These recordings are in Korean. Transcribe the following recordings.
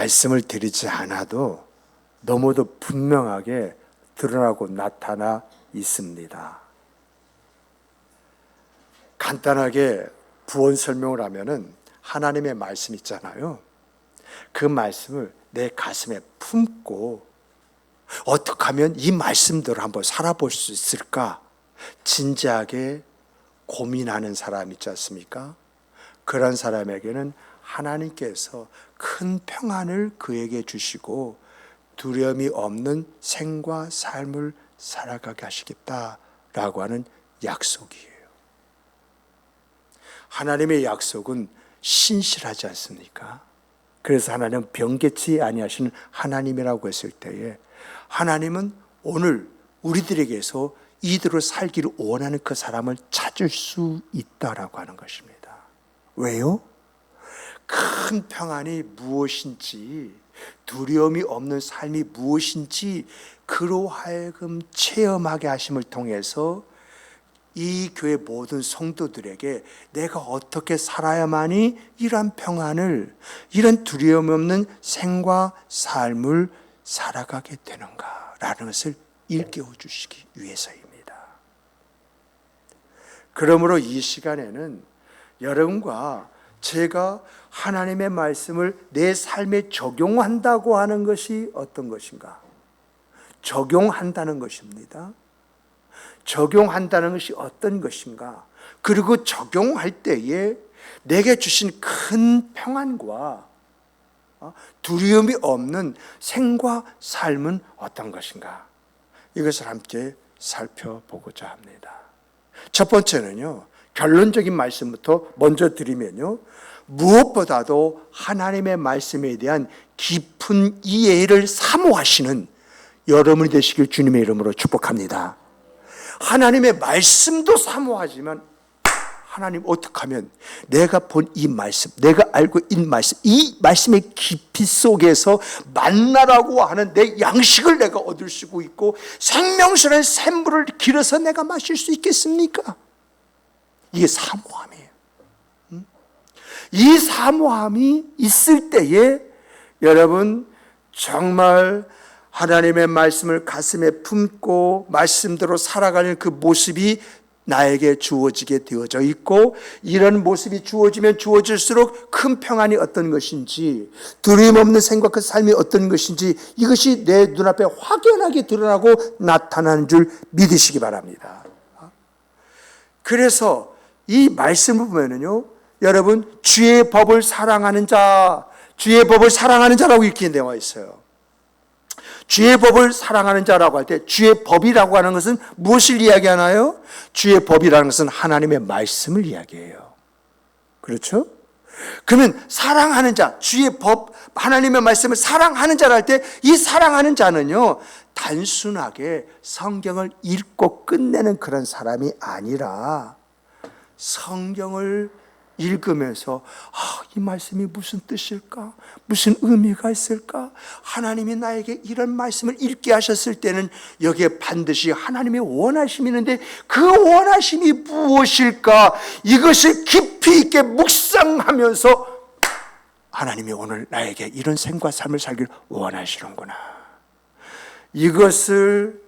말씀을 드리지 않아도 너무도 분명하게 드러나고 나타나 있습니다. 간단하게 부언 설명을 하면은 하나님의 말씀 있잖아요. 그 말씀을 내 가슴에 품고 어떻게 하면 이 말씀대로 한번 살아볼 수 있을까 진지하게 고민하는 사람 있지 않습니까? 그런 사람에게는 하나님께서 큰 평안을 그에게 주시고 두려움이 없는 생과 삶을 살아가게 하시겠다라고 하는 약속이에요. 하나님의 약속은 신실하지 않습니까? 그래서 하나님은 변개치 아니하시는 하나님이라고 했을 때에 하나님은 오늘 우리들에게서 이대로 살기를 원하는 그 사람을 찾을 수 있다라고 하는 것입니다. 왜요? 큰 평안이 무엇인지, 두려움이 없는 삶이 무엇인지 그로 하여금 체험하게 하심을 통해서 이 교회 모든 성도들에게 내가 어떻게 살아야만이 이런 평안을, 이런 두려움 없는 생과 삶을 살아가게 되는가라는 것을 일깨워 주시기 위해서입니다. 그러므로 이 시간에는 여러분과 제가 하나님의 말씀을 내 삶에 적용한다고 하는 것이 어떤 것인가? 적용한다는 것입니다. 적용한다는 것이 어떤 것인가? 그리고 적용할 때에 내게 주신 큰 평안과 두려움이 없는 생과 삶은 어떤 것인가? 이것을 함께 살펴보고자 합니다. 첫 번째는요, 결론적인 말씀부터 먼저 드리면요, 무엇보다도 하나님의 말씀에 대한 깊은 이해를 사모하시는 여러분이 되시길 주님의 이름으로 축복합니다. 하나님의 말씀도 사모하지만 하나님 어떻게 하면 내가 본 이 말씀, 내가 알고 있는 말씀, 이 말씀의 깊이 속에서 만나라고 하는 내 양식을 내가 얻을 수 있고 생명수라는 샘물을 길어서 내가 마실 수 있겠습니까? 이게 사모함이에요. 이 사모함이 있을 때에 여러분 정말 하나님의 말씀을 가슴에 품고 말씀대로 살아가는 그 모습이 나에게 주어지게 되어져 있고, 이런 모습이 주어지면 주어질수록 큰 평안이 어떤 것인지, 두려움 없는 생과 그 삶이 어떤 것인지 이것이 내 눈앞에 확연하게 드러나고 나타나는 줄 믿으시기 바랍니다. 그래서 이 말씀을 보면은요, 여러분 주의 법을 사랑하는 자, 주의 법을 사랑하는 자라고 이렇게 되어 있어요. 주의 법을 사랑하는 자라고 할 때 주의 법이라고 하는 것은 무엇을 이야기하나요? 주의 법이라는 것은 하나님의 말씀을 이야기해요. 그렇죠? 그러면 사랑하는 자, 주의 법, 하나님의 말씀을 사랑하는 자라 할 때 이 사랑하는 자는요, 단순하게 성경을 읽고 끝내는 그런 사람이 아니라 성경을 읽으면서 이 말씀이 무슨 뜻일까? 무슨 의미가 있을까? 하나님이 나에게 이런 말씀을 읽게 하셨을 때는 여기에 반드시 하나님의 원하심이 있는데 그 원하심이 무엇일까? 이것을 깊이 있게 묵상하면서 하나님이 오늘 나에게 이런 생과 삶을 살기를 원하시는구나. 이것을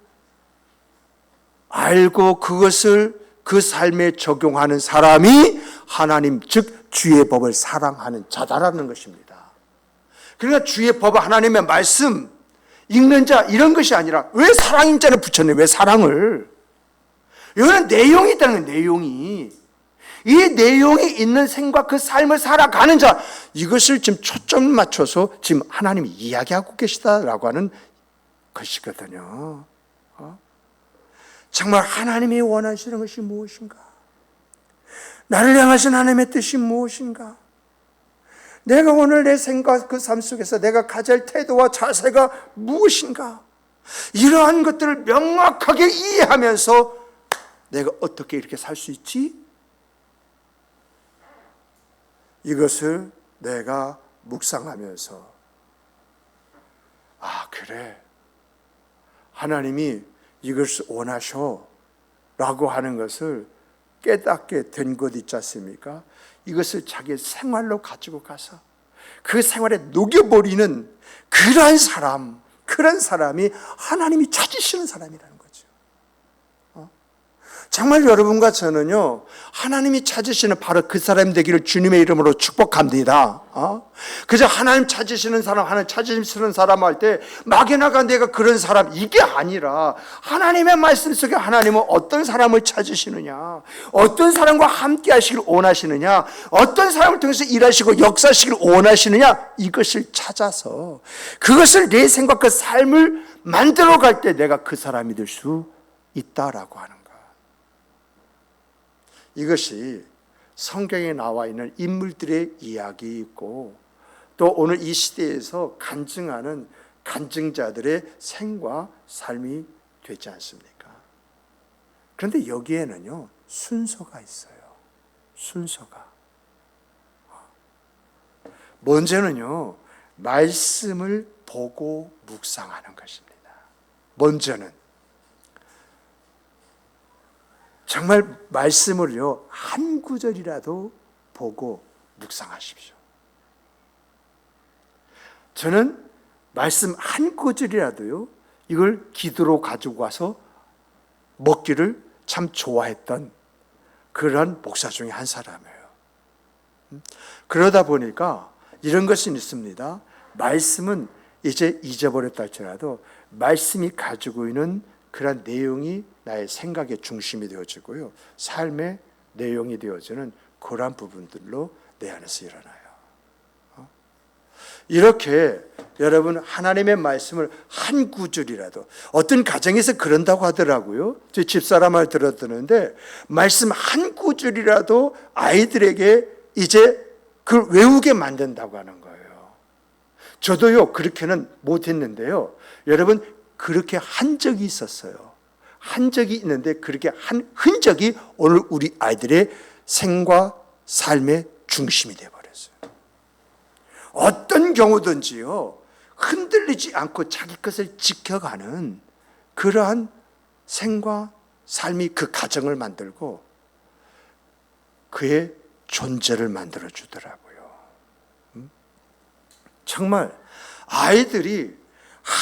알고 그것을 그 삶에 적용하는 사람이 하나님 즉 주의 법을 사랑하는 자다라는 것입니다. 그러니까 주의 법, 하나님의 말씀 읽는 자 이런 것이 아니라 왜 사랑인 자를 붙였네? 왜 사랑을? 이거는 내용이 있다는 거예요. 내용이. 이 내용이 있는 생과 그 삶을 살아가는 자, 이것을 지금 초점을 맞춰서 지금 하나님이 이야기하고 계시다라고 하는 것이거든요. 정말 하나님이 원하시는 것이 무엇인가? 나를 향하신 하나님의 뜻이 무엇인가? 내가 오늘 내 생각 그 삶 속에서 내가 가질 태도와 자세가 무엇인가? 이러한 것들을 명확하게 이해하면서 내가 어떻게 이렇게 살 수 있지? 이것을 내가 묵상하면서 그래, 하나님이 이것을 원하셔 라고 하는 것을 깨닫게 된 것 있지 않습니까? 이것을 자기 생활로 가지고 가서 그 생활에 녹여버리는 그러한 사람이 하나님이 찾으시는 사람이라는 거죠. 정말 여러분과 저는요, 하나님이 찾으시는 바로 그 사람 되기를 주님의 이름으로 축복합니다. 그저 하나님 찾으시는 사람, 하나님 찾으시는 사람 할 때 막연하가 내가 그런 사람, 이게 아니라 하나님의 말씀 속에 하나님은 어떤 사람을 찾으시느냐, 어떤 사람과 함께 하시길 원하시느냐, 어떤 사람을 통해서 일하시고 역사하시길 원하시느냐, 이것을 찾아서 그것을 내 생각과 삶을 만들어 갈 때 내가 그 사람이 될 수 있다라고 하는 거예요. 이것이 성경에 나와 있는 인물들의 이야기이고 또 오늘 이 시대에서 간증하는 간증자들의 생과 삶이 되지 않습니까? 그런데 여기에는요, 순서가 있어요. 순서가. 먼저는요, 말씀을 보고 묵상하는 것입니다. 먼저는 정말 말씀을요, 한 구절이라도 보고 묵상하십시오. 저는 말씀 한 구절이라도요, 이걸 기도로 가지고 와서 먹기를 참 좋아했던 그런 목사 중에 한 사람이에요. 그러다 보니까 이런 것이 있습니다. 말씀은 이제 잊어버렸다 할지라도 말씀이 가지고 있는 그런 내용이 나의 생각의 중심이 되어지고요, 삶의 내용이 되어지는 그러한 부분들로 내 안에서 일어나요. 이렇게 여러분 하나님의 말씀을 한 구절이라도, 어떤 가정에서 그런다고 하더라고요. 제 집사람을 들었는데 말씀 한 구절이라도 아이들에게 이제 그걸 외우게 만든다고 하는 거예요. 저도요 그렇게는 못했는데요, 여러분 그렇게 한 적이 있었어요. 한 적이 있는데 그렇게 한 흔적이 오늘 우리 아이들의 생과 삶의 중심이 되어버렸어요. 어떤 경우든지요, 흔들리지 않고 자기 것을 지켜가는 그러한 생과 삶이 그 가정을 만들고 그의 존재를 만들어 주더라고요. 정말 아이들이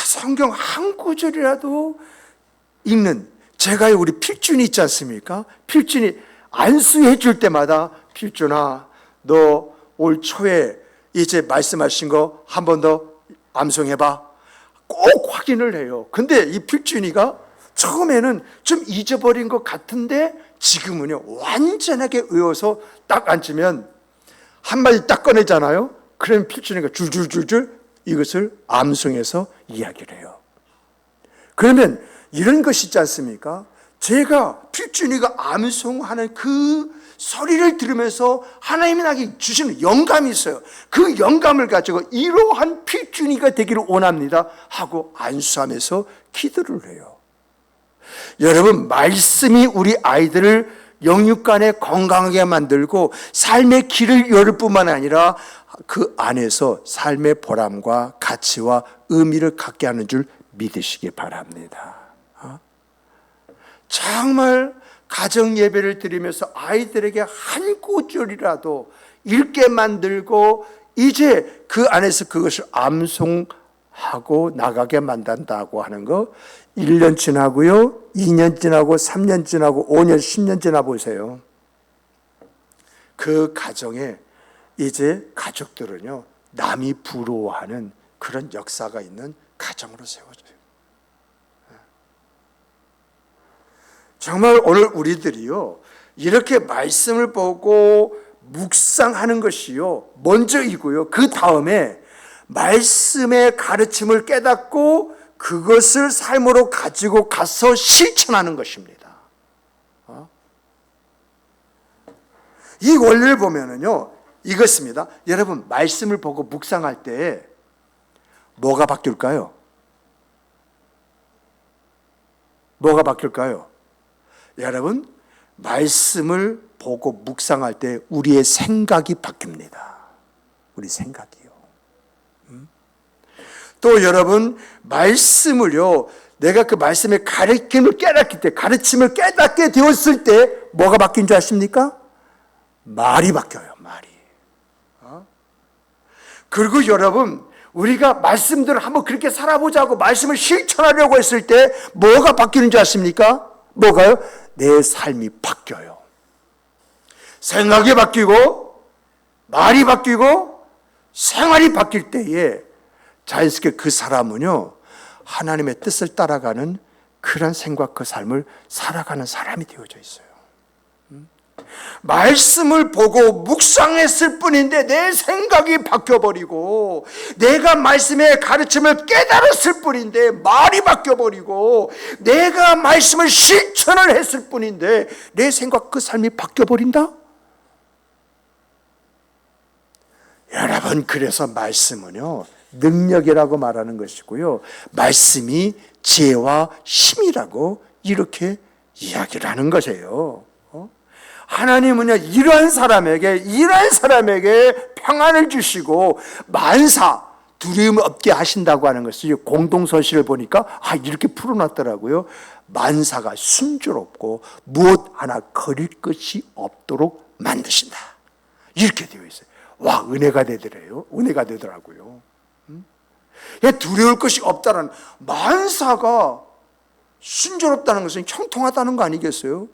성경 한 구절이라도 읽는, 제가 우리 필준이 있지 않습니까? 필준이 안수해 줄 때마다 필준아, 너 올 초에 이제 말씀하신 거 한 번 더 암송해봐. 꼭 확인을 해요. 근데 이 필준이가 처음에는 좀 잊어버린 것 같은데 지금은요 완전하게 외워서 딱 앉으면 한마디 딱 꺼내잖아요. 그러면 필준이가 줄줄줄줄 이것을 암송해서 이야기를 해요. 그러면 이런 것이 있지 않습니까? 제가 필준이가 암송하는 그 소리를 들으면서 하나님이 나에게 주시는 영감이 있어요. 그 영감을 가지고 이러한 필준이가 되기를 원합니다 하고 안수하면서 기도를 해요. 여러분, 말씀이 우리 아이들을 영육간에 건강하게 만들고 삶의 길을 열을 뿐만 아니라 그 안에서 삶의 보람과 가치와 의미를 갖게 하는 줄 믿으시기 바랍니다. 정말 가정 예배를 드리면서 아이들에게 한 구절이라도 읽게 만들고 이제 그 안에서 그것을 암송하고 나가게 만든다고 하는 거, 1년 지나고요, 2년 지나고 3년 지나고 5년 10년 지나 보세요. 그 가정에 이제 가족들은요 남이 부러워하는 그런 역사가 있는 가정으로 세워져요. 정말 오늘 우리들이요 이렇게 말씀을 보고 묵상하는 것이요 먼저이고요, 그 다음에 말씀의 가르침을 깨닫고 그것을 삶으로 가지고 가서 실천하는 것입니다. 이 원리를 보면은요 이것입니다. 여러분, 말씀을 보고 묵상할 때 뭐가 바뀔까요? 뭐가 바뀔까요? 여러분, 말씀을 보고 묵상할 때 우리의 생각이 바뀝니다. 우리 생각이요. 또 여러분, 말씀을요, 내가 그 말씀의 가르침을 깨닫기 때, 가르침을 깨닫게 되었을 때 뭐가 바뀐 줄 아십니까? 말이 바뀌어요, 말이. 그리고 여러분, 우리가 말씀대로 한번 그렇게 살아보자고 말씀을 실천하려고 했을 때 뭐가 바뀌는 줄 아십니까? 뭐가요? 내 삶이 바뀌어요. 생각이 바뀌고 말이 바뀌고 생활이 바뀔 때에 자연스럽게 그 사람은요, 하나님의 뜻을 따라가는 그런 생각, 그 삶을 살아가는 사람이 되어져 있어요. 말씀을 보고 묵상했을 뿐인데 내 생각이 바뀌어버리고, 내가 말씀의 가르침을 깨달았을 뿐인데 말이 바뀌어버리고, 내가 말씀을 실천을 했을 뿐인데 내 생각, 그 삶이 바뀌어버린다? 여러분, 그래서 말씀은요, 능력이라고 말하는 것이고요, 말씀이 지혜와 힘이라고 이렇게 이야기를 하는 것이에요. 하나님은요, 이러한 사람에게 평안을 주시고 만사 두려움 없게 하신다고 하는 것이 공동서실을 보니까 이렇게 풀어놨더라고요. 만사가 순조롭고 무엇 하나 거릴 것이 없도록 만드신다, 이렇게 되어 있어요. 와, 은혜가 되더래요. 은혜가 되더라고요. 두려울 것이 없다는, 만사가 순조롭다는 것은 형통하다는 거 아니겠어요?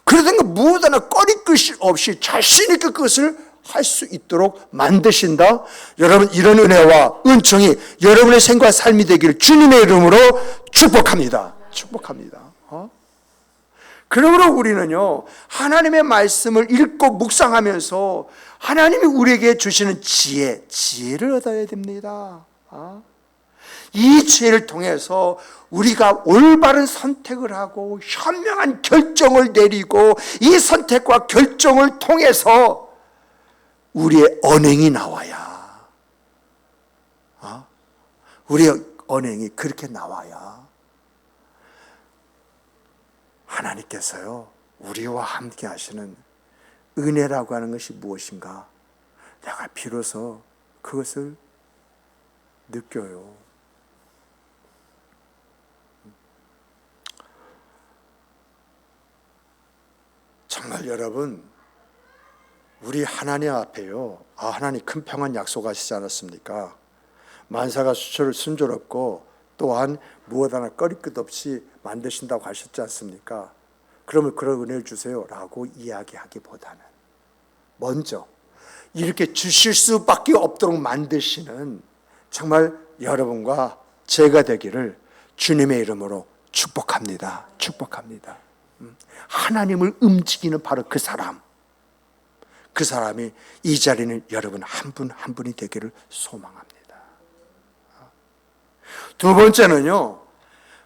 그러니까 무엇 하나 꺼릴 것이 없이 자신 있게 그것을 할 수 있도록 만드신다. 여러분, 이런 은혜와 은총이 여러분의 생과 삶이 되기를 주님의 이름으로 축복합니다. 축복합니다. 그러므로 우리는요, 하나님의 말씀을 읽고 묵상하면서 하나님이 우리에게 주시는 지혜를 얻어야 됩니다. 이 지혜를 통해서 우리가 올바른 선택을 하고 현명한 결정을 내리고, 이 선택과 결정을 통해서 우리의 언행이 나와야, 우리의 언행이 그렇게 나와야 하나님께서요, 우리와 함께 하시는 은혜라고 하는 것이 무엇인가, 내가 비로소 그것을 느껴요. 정말 여러분, 우리 하나님 앞에요, 하나님 큰 평안 약속하시지 않았습니까? 만사가 순조롭고 또한 무엇 하나 꺼릴 것 없이 만드신다고 하셨지 않습니까? 그러면 그런 은혜를 주세요 라고 이야기하기보다는 먼저 이렇게 주실 수밖에 없도록 만드시는 정말 여러분과 제가 되기를 주님의 이름으로 축복합니다. 축복합니다. 하나님을 움직이는 바로 그 사람이 이 자리는 여러분 한 분 한 분이 되기를 소망합니다. 두 번째는요,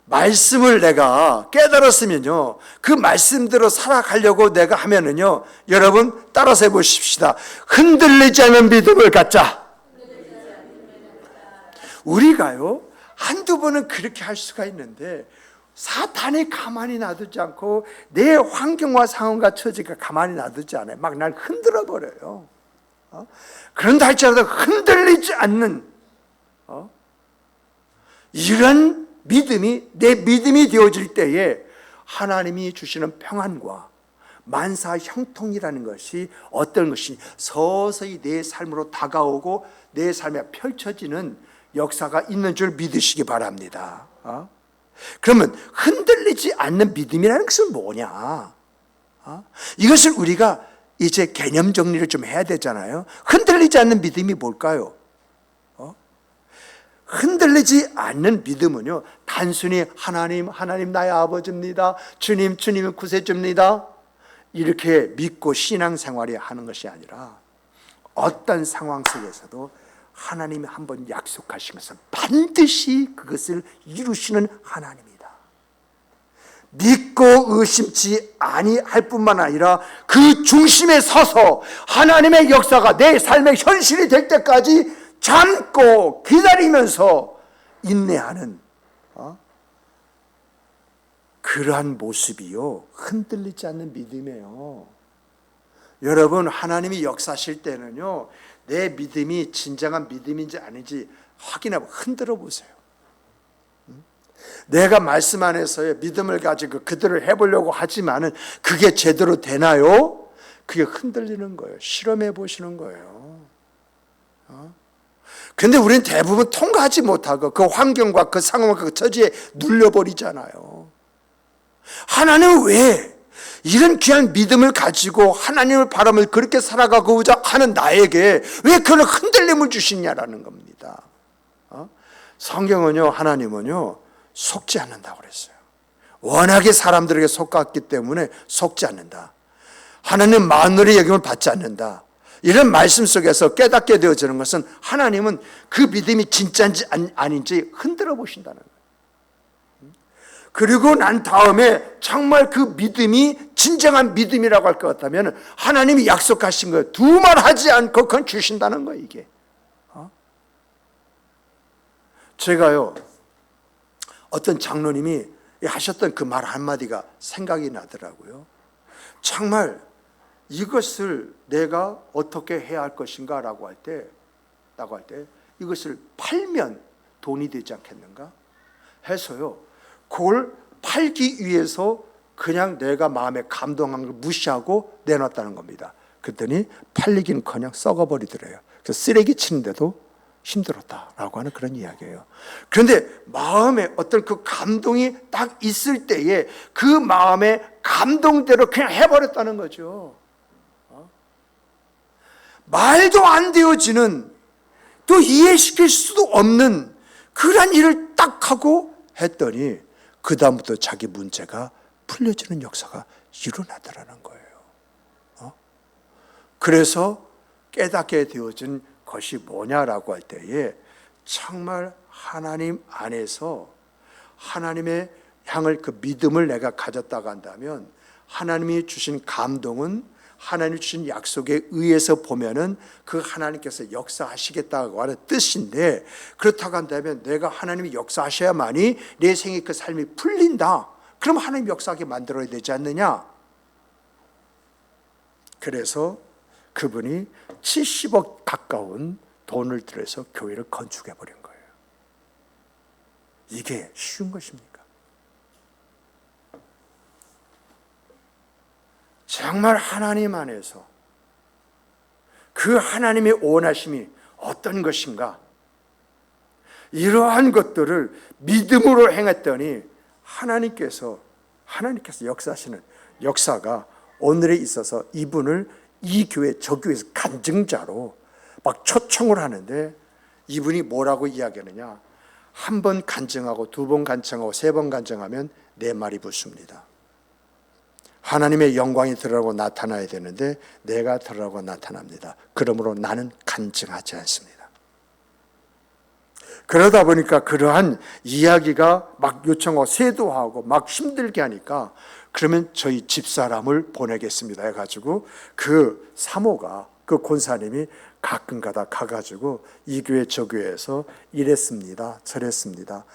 말씀을 내가 깨달았으면요, 그 말씀대로 살아가려고 내가 하면은요, 여러분 따라서 해보십시다. 흔들리지 않는 믿음을 갖자. 우리가요, 한두 번은 그렇게 할 수가 있는데 사탄이 가만히 놔두지 않고 내 환경과 상황과 처지가 가만히 놔두지 않아요. 막 날 흔들어 버려요. 그런다 할지라도 흔들리지 않는 이런 믿음이 내 믿음이 되어질 때에 하나님이 주시는 평안과 만사 형통이라는 것이 어떤 것이 서서히 내 삶으로 다가오고 내 삶에 펼쳐지는 역사가 있는 줄 믿으시기 바랍니다. 그러면 흔들리지 않는 믿음이라는 것은 뭐냐? 이것을 우리가 이제 개념 정리를 좀 해야 되잖아요. 흔들리지 않는 믿음이 뭘까요? 흔들리지 않는 믿음은요, 단순히 하나님 나의 아버지입니다, 주님은 구세주입니다, 이렇게 믿고 신앙생활을 하는 것이 아니라 어떤 상황 속에서도 하나님이 한번 약속하시면서 반드시 그것을 이루시는 하나님이다. 믿고 의심치 아니할 뿐만 아니라 그 중심에 서서 하나님의 역사가 내 삶의 현실이 될 때까지 참고 기다리면서 인내하는 그러한 모습이요, 흔들리지 않는 믿음이에요. 여러분, 하나님이 역사하실 때는요, 내 믿음이 진정한 믿음인지 아닌지 확인하고 흔들어 보세요. 내가 말씀 안에서의 믿음을 가지고 그대로 해보려고 하지만은 그게 제대로 되나요? 그게 흔들리는 거예요. 실험해 보시는 거예요. 근데 우리는 대부분 통과하지 못하고 그 환경과 그 상황과 그 처지에 눌려버리잖아요. 하나님은 왜 이런 귀한 믿음을 가지고 하나님을 바라며 그렇게 살아가고자 하는 나에게 왜 그런 흔들림을 주시냐라는 겁니다. 성경은요, 하나님은요 속지 않는다고 그랬어요. 워낙에 사람들에게 속았기 때문에 속지 않는다. 하나님 마음으로 여김을 받지 않는다. 이런 말씀 속에서 깨닫게 되어지는 것은 하나님은 그 믿음이 진짜인지 아닌지 흔들어 보신다는 거예요. 그리고 난 다음에 정말 그 믿음이 진정한 믿음이라고 할 것 같다면 하나님이 약속하신 거예요. 두말 하지 않고 그건 주신다는 거예요, 이게. 제가요, 어떤 장로님이 하셨던 그 말 한마디가 생각이 나더라고요. 정말 이것을 내가 어떻게 해야 할 것인가 라고 할 때 이것을 팔면 돈이 되지 않겠는가 해서요, 그걸 팔기 위해서 그냥 내가 마음에 감동한 걸 무시하고 내놨다는 겁니다. 그랬더니 팔리긴커녕 썩어버리더래요. 그래서 쓰레기 치는데도 힘들었다라고 하는 그런 이야기예요. 그런데 마음에 어떤 그 감동이 딱 있을 때에 그 마음의 감동대로 그냥 해버렸다는 거죠. 말도 안 되어지는, 또 이해시킬 수도 없는 그런 일을 딱 하고 했더니 그 다음부터 자기 문제가 풀려지는 역사가 일어나더라는 거예요. 그래서 깨닫게 되어진 것이 뭐냐라고 할 때에 정말 하나님 안에서 하나님의 향을 그 믿음을 내가 가졌다고 한다면 하나님이 주신 감동은 하나님이 주신 약속에 의해서 보면은 그 하나님께서 역사하시겠다고 하는 뜻인데, 그렇다고 한다면 내가 하나님이 역사하셔야만이 내 생의 그 삶이 풀린다. 그럼 하나님 역사하게 만들어야 되지 않느냐? 그래서 그분이 70억 가까운 돈을 들여서 교회를 건축해 버린 거예요. 이게 쉬운 것입니까? 정말 하나님 안에서 그 하나님의 원하심이 어떤 것인가, 이러한 것들을 믿음으로 행했더니 하나님께서 역사하시는 역사가 오늘에 있어서 이분을 이 교회 저 교회에서 간증자로 막 초청을 하는데, 이분이 뭐라고 이야기하느냐, 한 번 간증하고 두 번 간증하고 세 번 간증하면 내 말이 붙습니다. 하나님의 영광이 드러나고 나타나야 되는데 내가 드러나고 나타납니다. 그러므로 나는 간증하지 않습니다. 그러다 보니까 그러한 이야기가 막 요청하고 세도하고 막 힘들게 하니까, 그러면 저희 집사람을 보내겠습니다 해가지고 그 사모가, 그 권사님이 가끔가다 가가지고 이 교회 저 교회에서 이랬습니다 저랬습니다,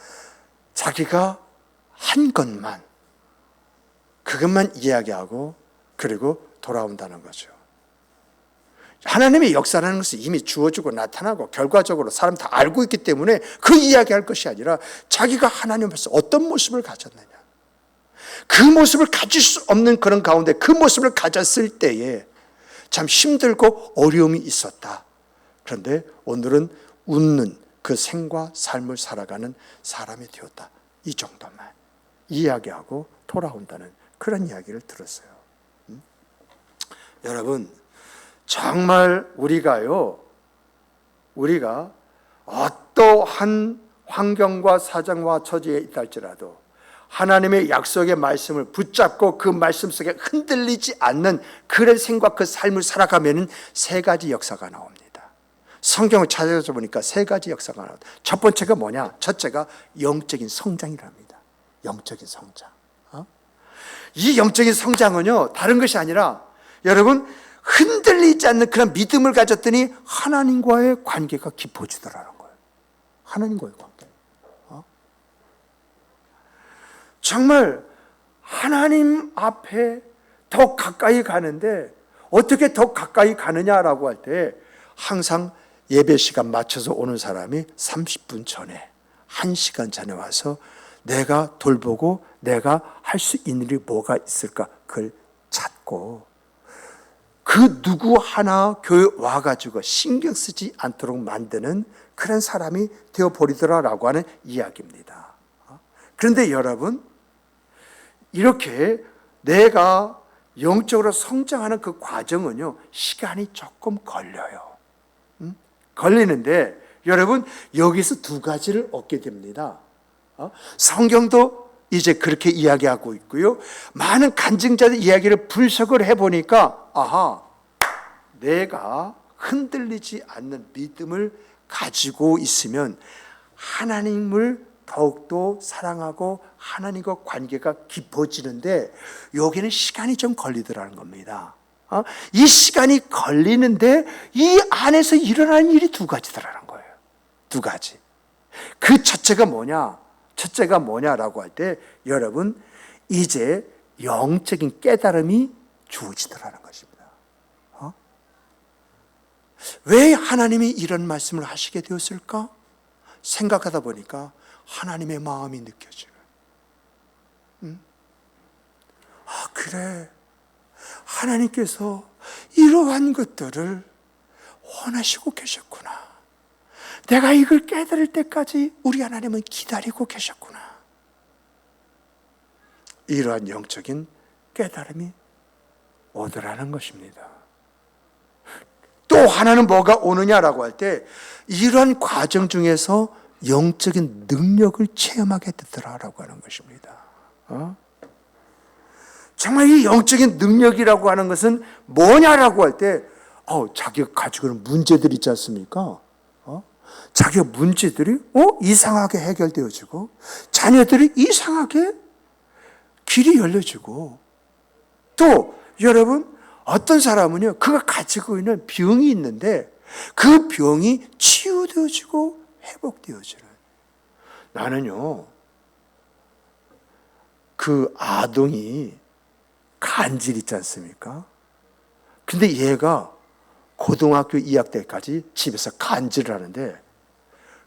자기가 한 것만, 그것만 이야기하고 그리고 돌아온다는 거죠. 하나님의 역사라는 것은 이미 주어지고 나타나고 결과적으로 사람 다 알고 있기 때문에 그 이야기할 것이 아니라 자기가 하나님 앞에서 어떤 모습을 가졌느냐, 그 모습을 가질 수 없는 그런 가운데 그 모습을 가졌을 때에 참 힘들고 어려움이 있었다. 그런데 오늘은 웃는 그 생과 삶을 살아가는 사람이 되었다. 이 정도만 이야기하고 돌아온다는 그런 이야기를 들었어요. 여러분, 정말 우리가 어떠한 환경과 사정과 처지에 있다 할지라도 하나님의 약속의 말씀을 붙잡고 그 말씀 속에 흔들리지 않는 그런 생각, 그 삶을 살아가면 세 가지 역사가 나옵니다. 성경을 찾아서 보니까 세 가지 역사가 나옵니다. 첫 번째가 뭐냐? 첫째가 영적인 성장이랍니다. 영적인 성장. 이 영적인 성장은요, 다른 것이 아니라 여러분, 흔들리지 않는 그런 믿음을 가졌더니 하나님과의 관계가 깊어지더라는 거예요. 하나님과의 관계. 정말 하나님 앞에 더 가까이 가는데 어떻게 더 가까이 가느냐라고 할 때 항상 예배 시간 맞춰서 오는 사람이 30분 전에, 1시간 전에 와서 내가 돌보고 내가 할 수 있는 일이 뭐가 있을까, 그걸 찾고 그 누구 하나 교회 와가지고 신경 쓰지 않도록 만드는 그런 사람이 되어버리더라라고 하는 이야기입니다. 그런데 여러분, 이렇게 내가 영적으로 성장하는 그 과정은요, 시간이 조금 걸려요. 걸리는데 여러분, 여기서 두 가지를 얻게 됩니다. 성경도 이제 그렇게 이야기하고 있고요, 많은 간증자들 이야기를 분석을 해보니까 아하, 내가 흔들리지 않는 믿음을 가지고 있으면 하나님을 더욱더 사랑하고 하나님과 관계가 깊어지는데, 여기는 시간이 좀 걸리더라는 겁니다. 이 시간이 걸리는데 이 안에서 일어나는 일이 두 가지더라는 거예요. 두 가지. 그 첫째가 뭐냐라고 할 때, 여러분, 이제 영적인 깨달음이 주어지더라는 것입니다. 왜 하나님이 이런 말씀을 하시게 되었을까? 생각하다 보니까 하나님의 마음이 느껴져요. 그래, 하나님께서 이러한 것들을 원하시고 계셨구나. 내가 이걸 깨달을 때까지 우리 하나님은 기다리고 계셨구나. 이러한 영적인 깨달음이 오더라는 것입니다. 또 하나는 뭐가 오느냐라고 할 때, 이러한 과정 중에서 영적인 능력을 체험하게 되더라라고 하는 것입니다. 정말 이 영적인 능력이라고 하는 것은 뭐냐라고 할 때, 자기가 가지고 있는 문제들 있지 않습니까? 자기가 문제들이 이상하게 해결되어지고, 자녀들이 이상하게 길이 열려지고, 또 여러분, 어떤 사람은요, 그가 가지고 있는 병이 있는데 그 병이 치유되어지고 회복되어지는. 나는요, 그 아동이 간질 있지 않습니까? 근데 얘가 고등학교 2학년 때까지 집에서 간질을 하는데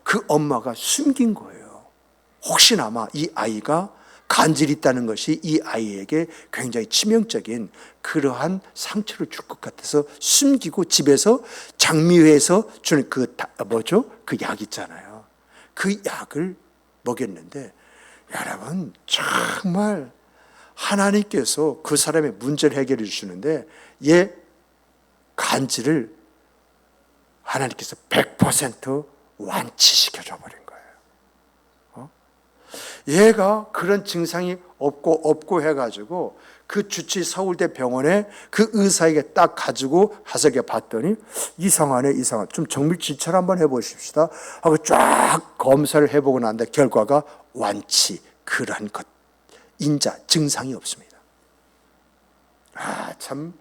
그 엄마가 숨긴 거예요. 혹시나마 이 아이가 간질이 있다는 것이 이 아이에게 굉장히 치명적인 그러한 상처를 줄 것 같아서 숨기고 집에서 장미회에서 주는 그 약 있잖아요. 그 약을 먹였는데, 여러분, 정말 하나님께서 그 사람의 문제를 해결해 주시는데, 얘 간질을 하나님께서 100% 완치시켜줘 버린 거예요. 얘가 그런 증상이 없고 해가지고 그 주치 서울대 병원에 그 의사에게 딱 가지고 하석에 봤더니 이상하네. 좀 정밀 진찰 한번 해보십시다 하고 쫙 검사를 해보고 난데 결과가 완치, 그러한 것, 인자, 증상이 없습니다. 참,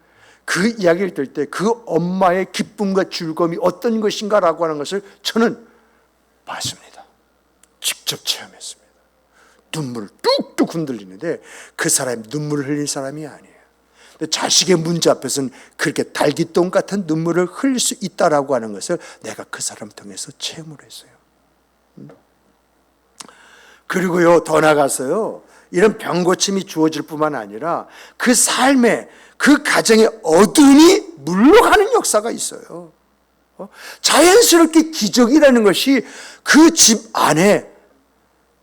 그 이야기를 들 때 그 엄마의 기쁨과 즐거움이 어떤 것인가라고 하는 것을 저는 봤습니다. 직접 체험했습니다. 눈물을 뚝뚝 흔들리는데 그 사람이 눈물을 흘릴 사람이 아니에요. 근데 자식의 문제 앞에서는 그렇게 달기똥 같은 눈물을 흘릴 수 있다라고 하는 것을 내가 그 사람 통해서 체험을 했어요. 그리고요, 더 나가서요, 이런 병고침이 주어질 뿐만 아니라 그 삶에, 그 가정의 어둠이 물러가는 역사가 있어요. 자연스럽게 기적이라는 것이 그 집 안에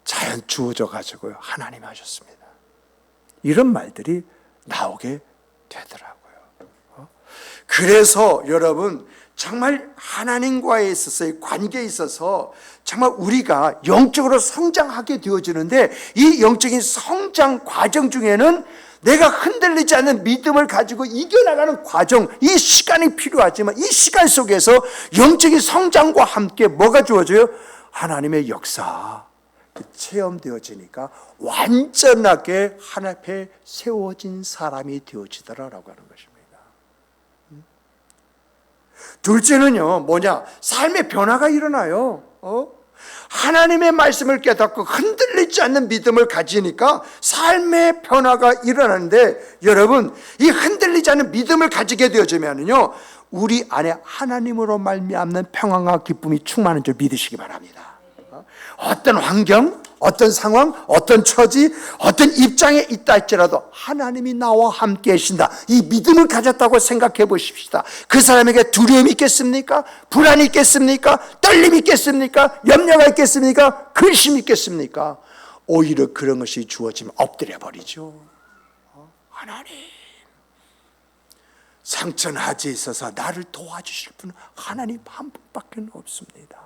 자연 주어져 가지고요, 하나님이 하셨습니다. 이런 말들이 나오게 되더라고요. 그래서 여러분, 정말 하나님과에 있어서의 관계에 있어서 정말 우리가 영적으로 성장하게 되어지는데, 이 영적인 성장 과정 중에는 내가 흔들리지 않는 믿음을 가지고 이겨나가는 과정, 이 시간이 필요하지만 이 시간 속에서 영적인 성장과 함께 뭐가 주어져요? 하나님의 역사 체험되어지니까 완전하게 하나님 앞에 세워진 사람이 되어지더라라고 하는 것입니다. 둘째는요, 뭐냐? 삶의 변화가 일어나요. 하나님의 말씀을 깨닫고 흔들리지 않는 믿음을 가지니까 삶의 변화가 일어나는데, 여러분, 이 흔들리지 않는 믿음을 가지게 되어지면요, 우리 안에 하나님으로 말미암는 평안과 기쁨이 충만한 줄 믿으시기 바랍니다. 어떤 환경, 어떤 상황, 어떤 처지, 어떤 입장에 있다 할지라도 하나님이 나와 함께 계신다. 이 믿음을 가졌다고 생각해 보십시다. 그 사람에게 두려움이 있겠습니까? 불안이 있겠습니까? 떨림이 있겠습니까? 염려가 있겠습니까? 근심이 있겠습니까? 오히려 그런 것이 주어지면 엎드려 버리죠. 하나님, 상처나지 있어서 나를 도와주실 분은 하나님 한 분밖에 없습니다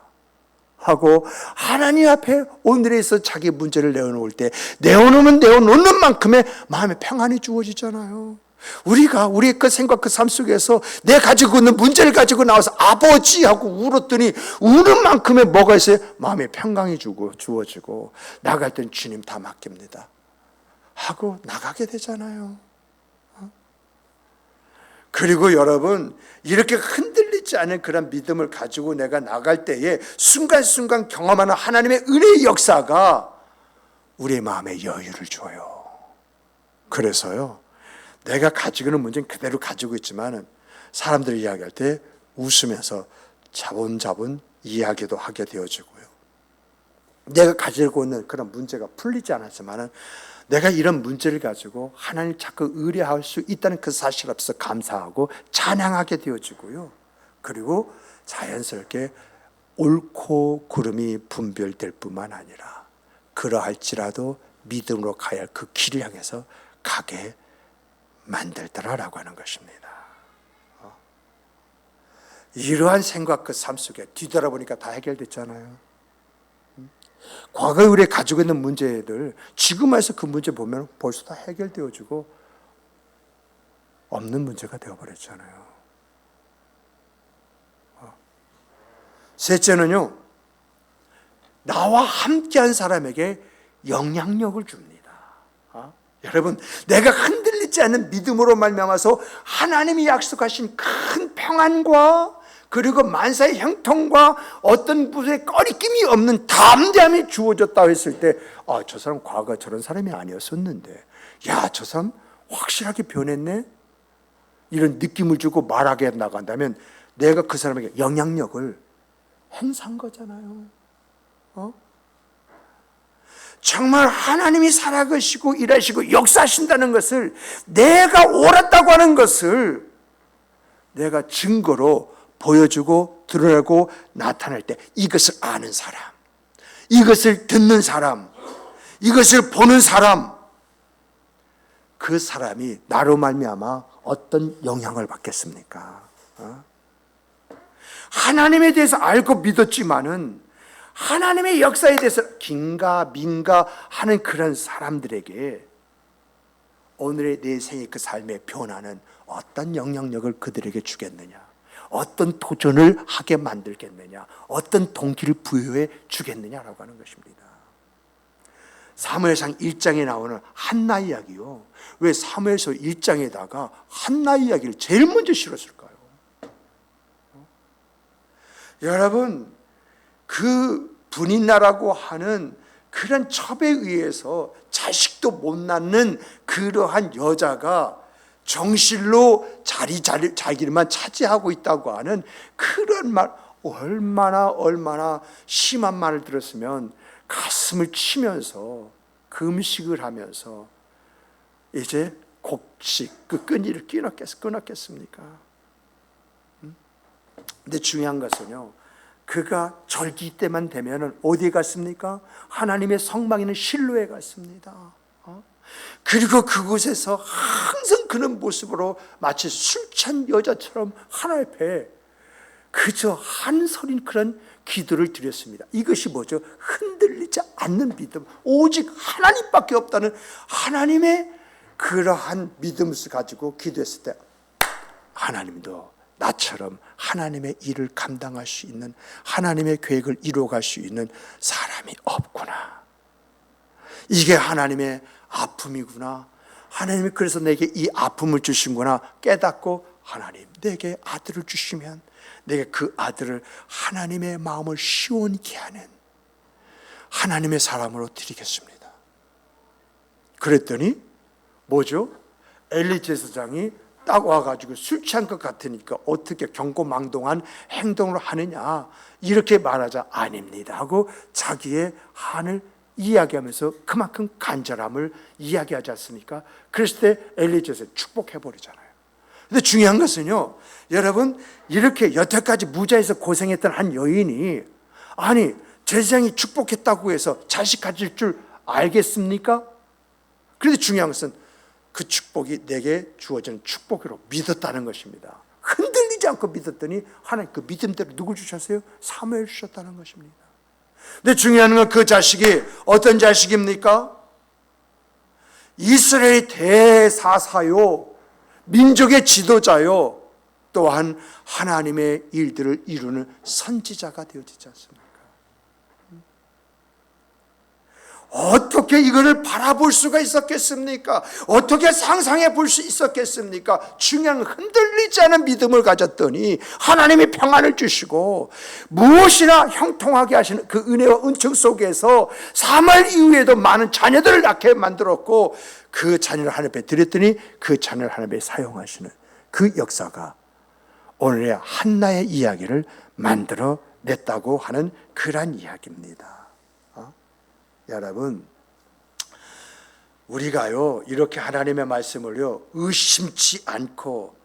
하고 하나님 앞에 오늘에 있어 자기 문제를 내어놓을 때 내어놓으면 내어놓는 만큼의 마음의 평안이 주어지잖아요. 우리가 우리의 그 생각 그 삶 속에서 내 가지고 있는 문제를 가지고 나와서 아버지 하고 울었더니 우는 만큼의 뭐가 있어요? 마음의 평강이 주어지고 나갈 땐 주님 다 맡깁니다 하고 나가게 되잖아요. 그리고 여러분, 이렇게 흔들리지 않은 그런 믿음을 가지고 내가 나갈 때에 순간순간 경험하는 하나님의 은혜의 역사가 우리의 마음에 여유를 줘요. 그래서요, 내가 가지고 있는 문제는 그대로 가지고 있지만 사람들이 이야기할 때 웃으면서 자본자본 이야기도 하게 되어지고요. 내가 가지고 있는 그런 문제가 풀리지 않았지만 내가 이런 문제를 가지고 하나님을 자꾸 의뢰할 수 있다는 그 사실 앞에서 감사하고 찬양하게 되어지고요. 그리고 자연스럽게 옳고 그름이 분별될 뿐만 아니라 그러할지라도 믿음으로 가야 할 그 길을 향해서 가게 만들더라라고 하는 것입니다. 이러한 생각 그 삶 속에 뒤돌아보니까 다 해결됐잖아요. 과거에 우리가 가지고 있는 문제들 지금 와서 그 문제 보면 벌써 다 해결되어지고 없는 문제가 되어버렸잖아요. 셋째는요, 나와 함께한 사람에게 영향력을 줍니다. 여러분, 내가 흔들리지 않는 믿음으로 말미암아서 하나님이 약속하신 큰 평안과 그리고 만사의 형통과 어떤 분의 꺼리낌이 없는 담대함이 주어졌다고 했을 때, 저 사람 과거 저런 사람이 아니었었는데, 야, 저 사람 확실하게 변했네? 이런 느낌을 주고 말하게 나간다면 내가 그 사람에게 영향력을 행사한 거잖아요. 정말 하나님이 살아계시고 일하시고 역사하신다는 것을, 내가 옳았다고 하는 것을 내가 증거로 보여주고 드러내고 나타낼 때 이것을 아는 사람, 이것을 듣는 사람, 이것을 보는 사람, 그 사람이 나로 말미암아 어떤 영향을 받겠습니까? 하나님에 대해서 알고 믿었지만은 하나님의 역사에 대해서 긴가 민가 하는 그런 사람들에게 오늘의 내 생의 그 삶의 변화는 어떤 영향력을 그들에게 주겠느냐, 어떤 도전을 하게 만들겠느냐, 어떤 동기를 부여해 주겠느냐라고 하는 것입니다. 사무엘상 1장에 나오는 한나 이야기요, 왜 사무엘서 1장에다가 한나 이야기를 제일 먼저 실었을까요? 여러분, 그 분인나라고 하는 그런 첩에 의해서 자식도 못 낳는 그러한 여자가 정실로 자기를만 차지하고 있다고 하는 그런 말, 얼마나 심한 말을 들었으면 가슴을 치면서 금식을 하면서 이제 곡식 그 끈이를 끊었겠습니까? 근데 중요한 것은요, 그가 절기 때만 되면 어디에 갔습니까? 하나님의 성막에 있는 실로에 갔습니다. 그리고 그곳에서 항상 그런 모습으로 마치 술 취한 여자처럼 하나님 앞에 그저 한서린 그런 기도를 드렸습니다. 이것이 뭐죠? 흔들리지 않는 믿음, 오직 하나님밖에 없다는 하나님의 그러한 믿음을 가지고 기도했을 때, 하나님도 나처럼 하나님의 일을 감당할 수 있는, 하나님의 계획을 이루어갈 수 있는 사람이 없구나, 이게 하나님의 아픔이구나, 하나님이 그래서 내게 이 아픔을 주신구나 깨닫고, 하나님 내게 아들을 주시면 내게 그 아들을 하나님의 마음을 시원케 하는 하나님의 사람으로 드리겠습니다. 그랬더니 뭐죠? 엘리 제사장이 딱 와가지고 술 취한 것 같으니까 어떻게 경고망동한 행동을 하느냐, 이렇게 말하자 아닙니다 하고 자기의 한을 이야기하면서 그만큼 간절함을 이야기하지 않습니까? 그랬을 때 엘리에zer 축복해버리잖아요. 근데 중요한 것은요, 여러분, 이렇게 여태까지 무자에서 고생했던 한 여인이, 아니 제사장이 축복했다고 해서 자식 가질 줄 알겠습니까? 그런데 중요한 것은 그 축복이 내게 주어지는 축복으로 믿었다는 것입니다. 흔들리지 않고 믿었더니 하나님 그 믿음대로 누굴 주셨어요? 사무엘 주셨다는 것입니다. 근데 중요한 건 그 자식이 어떤 자식입니까? 이스라엘의 대사사요, 민족의 지도자요, 또한 하나님의 일들을 이루는 선지자가 되어지지 않습니까? 어떻게 이거를 바라볼 수가 있었겠습니까? 어떻게 상상해 볼 수 있었겠습니까? 중요한 흔들리지 않은 믿음을 가졌더니 하나님이 평안을 주시고 무엇이나 형통하게 하시는 그 은혜와 은총 속에서 사말 이후에도 많은 자녀들을 낳게 만들었고, 그 자녀를 하나님 앞에 드렸더니 그 자녀를 하나님 앞에 사용하시는 그 역사가 오늘의 한나의 이야기를 만들어 냈다고 하는 그러한 이야기입니다. 여러분, 우리가요 이렇게 하나님의 말씀을요 의심치 않고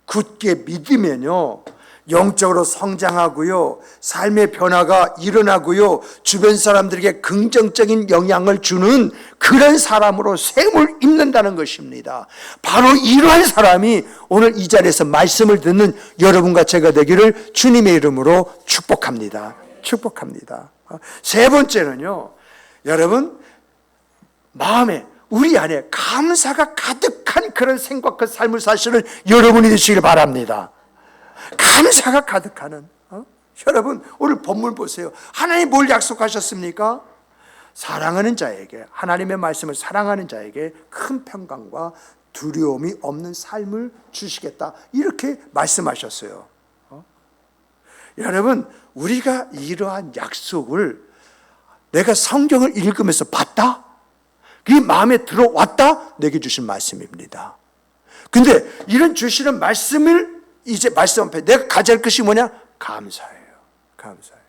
굳게 믿으면요 영적으로 성장하고요, 삶의 변화가 일어나고요, 주변 사람들에게 긍정적인 영향을 주는 그런 사람으로 셈을 입는다는 것입니다. 바로 이러한 사람이 오늘 이 자리에서 말씀을 듣는 여러분과 제가 되기를 주님의 이름으로 축복합니다. 축복합니다. 세 번째는요, 여러분, 마음에, 우리 안에 감사가 가득한 그런 생각과 삶을 사시는 여러분이 되시길 바랍니다. 감사가 가득하는, 여러분 오늘 본문 보세요. 하나님 뭘 약속하셨습니까? 사랑하는 자에게, 하나님의 말씀을 사랑하는 자에게 큰 평강과 두려움이 없는 삶을 주시겠다, 이렇게 말씀하셨어요. 여러분, 우리가 이러한 약속을 내가 성경을 읽으면서 봤다? 그게 마음에 들어왔다? 내게 주신 말씀입니다. 근데 이런 주시는 말씀을 이제 말씀 앞에 내가 가져야 할 것이 뭐냐? 감사예요. 감사예요.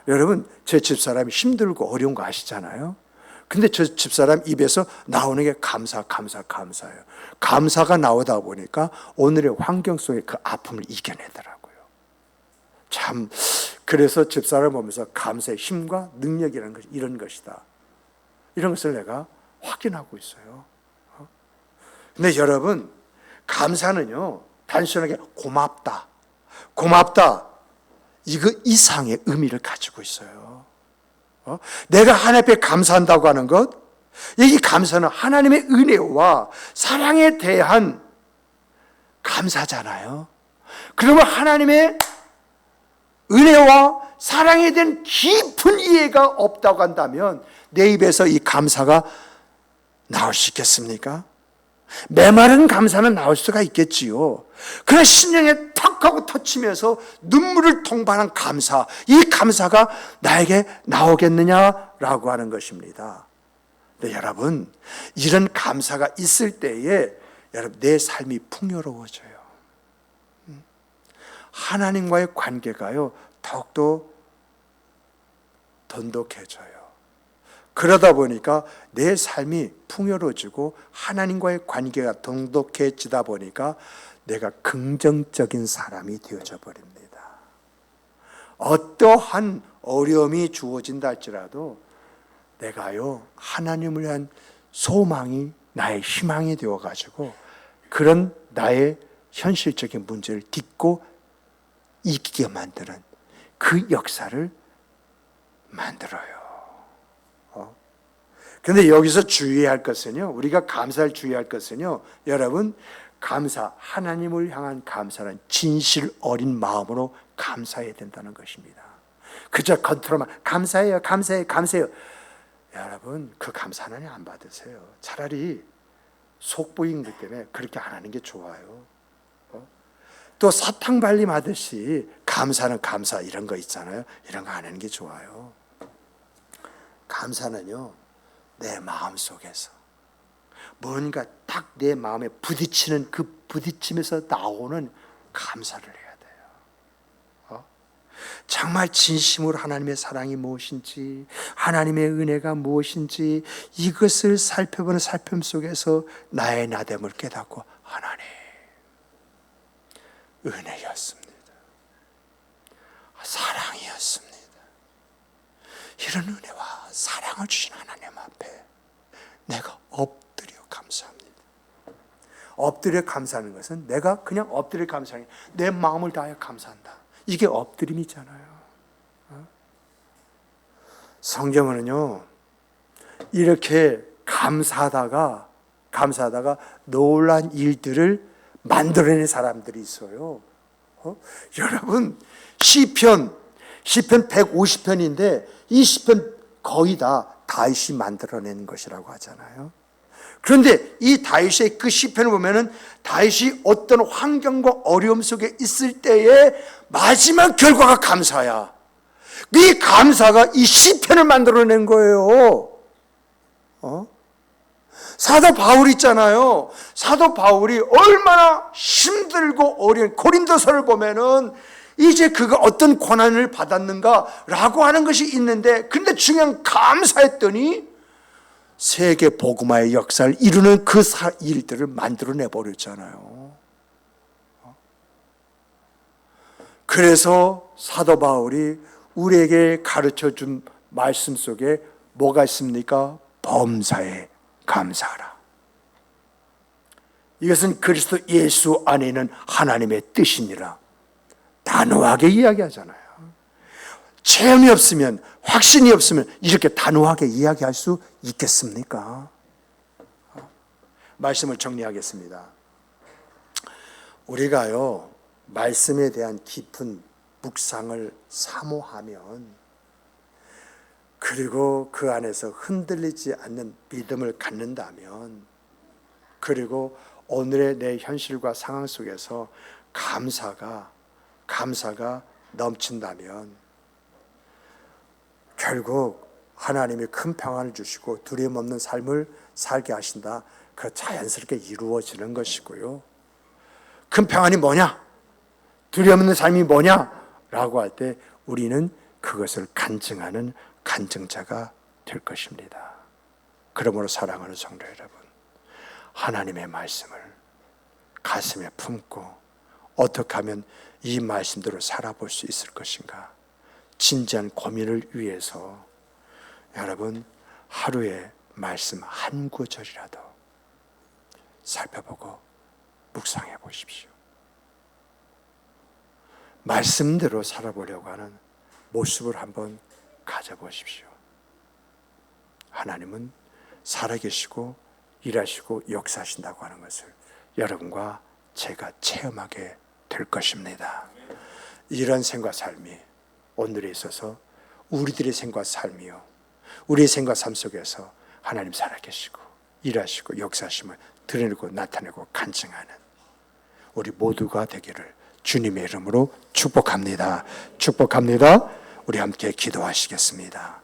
여러분, 제 집사람이 힘들고 어려운 거 아시잖아요? 근데 저 집사람 입에서 나오는 게 감사예요. 감사가 나오다 보니까 오늘의 환경 속에 그 아픔을 이겨내더라고요. 참, 그래서 집사람을 보면서 감사의 힘과 능력이라는 것이 이런 것이다, 이런 것을 내가 확인하고 있어요. 근데 여러분, 감사는요 단순하게 고맙다 이거 이상의 의미를 가지고 있어요. 내가 하나님 앞에 감사한다고 하는 것, 이 감사는 하나님의 은혜와 사랑에 대한 감사잖아요. 그러면 하나님의 은혜와 사랑에 대한 깊은 이해가 없다고 한다면 내 입에서 이 감사가 나올 수 있겠습니까? 메마른 감사는 나올 수가 있겠지요. 그러나 심령에 탁 하고 터치면서 눈물을 통반한 감사, 이 감사가 나에게 나오겠느냐라고 하는 것입니다. 근데 여러분, 이런 감사가 있을 때에 여러분 내 삶이 풍요로워져요. 하나님과의 관계가요 더욱더 돈독해져요. 그러다 보니까 내 삶이 풍요로워지고 하나님과의 관계가 돈독해지다 보니까 내가 긍정적인 사람이 되어져 버립니다. 어떠한 어려움이 주어진다 할지라도 내가요 하나님을 위한 소망이 나의 희망이 되어가지고 그런 나의 현실적인 문제를 딛고 이기게 만드는 그 역사를 만들어요. 그런데 여기서 주의해야 할 것은요, 우리가 감사를 주의할 것은요, 여러분, 감사, 하나님을 향한 감사는 진실 어린 마음으로 감사해야 된다는 것입니다. 그저 겉으로만 감사해요. 여러분, 그 감사 하나님 안 받으세요. 차라리 속보이기 때문에 그렇게 안 하는 게 좋아요. 또 사탕 발림 하듯이 감사는 감사 이런 거 있잖아요. 이런 거 안 하는 게 좋아요. 감사는요, 내 마음 속에서 뭔가 딱 내 마음에 부딪히는 그 부딪힘에서 나오는 감사를 해야 돼요. 정말 진심으로 하나님의 사랑이 무엇인지, 하나님의 은혜가 무엇인지 이것을 살펴보는 살핌 속에서 나의 나됨을 깨닫고 하나님 은혜였습니다. 사랑이었습니다. 이런 은혜와 사랑을 주신 하나님 앞에 내가 엎드려 감사합니다. 엎드려 감사하는 것은 내가 그냥 엎드려 감사하는 게 내 마음을 다하여 감사한다. 이게 엎드림이잖아요. 성경은요 이렇게 감사하다가 놀란 일들을 만들어낸 사람들이 있어요. 여러분 시편 150편인데 이 시편 거의 다 다윗이 만들어낸 것이라고 하잖아요. 그런데 이 다윗의 그 시편을 보면은 다윗이 어떤 환경과 어려움 속에 있을 때의 마지막 결과가 감사야. 이 감사가 이 시편을 만들어낸 거예요. 사도 바울 있잖아요. 사도 바울이 얼마나 힘들고 어려운 고린도서를 보면은 이제 그가 어떤 고난을 받았는가라고 하는 것이 있는데, 근데 중요한 감사했더니 세계 복음화의 역사를 이루는 그 일들을 만들어내 버렸잖아요. 그래서 사도 바울이 우리에게 가르쳐준 말씀 속에 뭐가 있습니까? 범사에 감사하라. 이것은 그리스도 예수 안에 있는 하나님의 뜻이니라. 단호하게 이야기하잖아요. 체험이 없으면, 확신이 없으면 이렇게 단호하게 이야기할 수 있겠습니까? 말씀을 정리하겠습니다. 우리가요 말씀에 대한 깊은 묵상을 사모하면, 그리고 그 안에서 흔들리지 않는 믿음을 갖는다면, 그리고 오늘의 내 현실과 상황 속에서 감사가 넘친다면 결국 하나님이 큰 평안을 주시고 두려움 없는 삶을 살게 하신다. 그 자연스럽게 이루어지는 것이고요. 큰 평안이 뭐냐? 두려움 없는 삶이 뭐냐? 라고 할 때 우리는 그것을 간증하는 간증자가 될 것입니다. 그러므로 사랑하는 성도 여러분, 하나님의 말씀을 가슴에 품고 어떻게 하면 이 말씀대로 살아볼 수 있을 것인가? 진지한 고민을 위해서 여러분 하루에 말씀 한 구절이라도 살펴보고 묵상해 보십시오. 말씀대로 살아보려고 하는 모습을 한번 가져보십시오. 하나님은 살아계시고 일하시고 역사하신다고 하는 것을 여러분과 제가 체험하게 될 것입니다. 이런 생과 삶이 오늘에 있어서 우리들의 생과 삶이요, 우리의 생과 삶 속에서 하나님 살아계시고 일하시고 역사하심을 드러내고 나타내고 간증하는 우리 모두가 되기를 주님의 이름으로 축복합니다. 축복합니다. 우리 함께 기도하시겠습니다.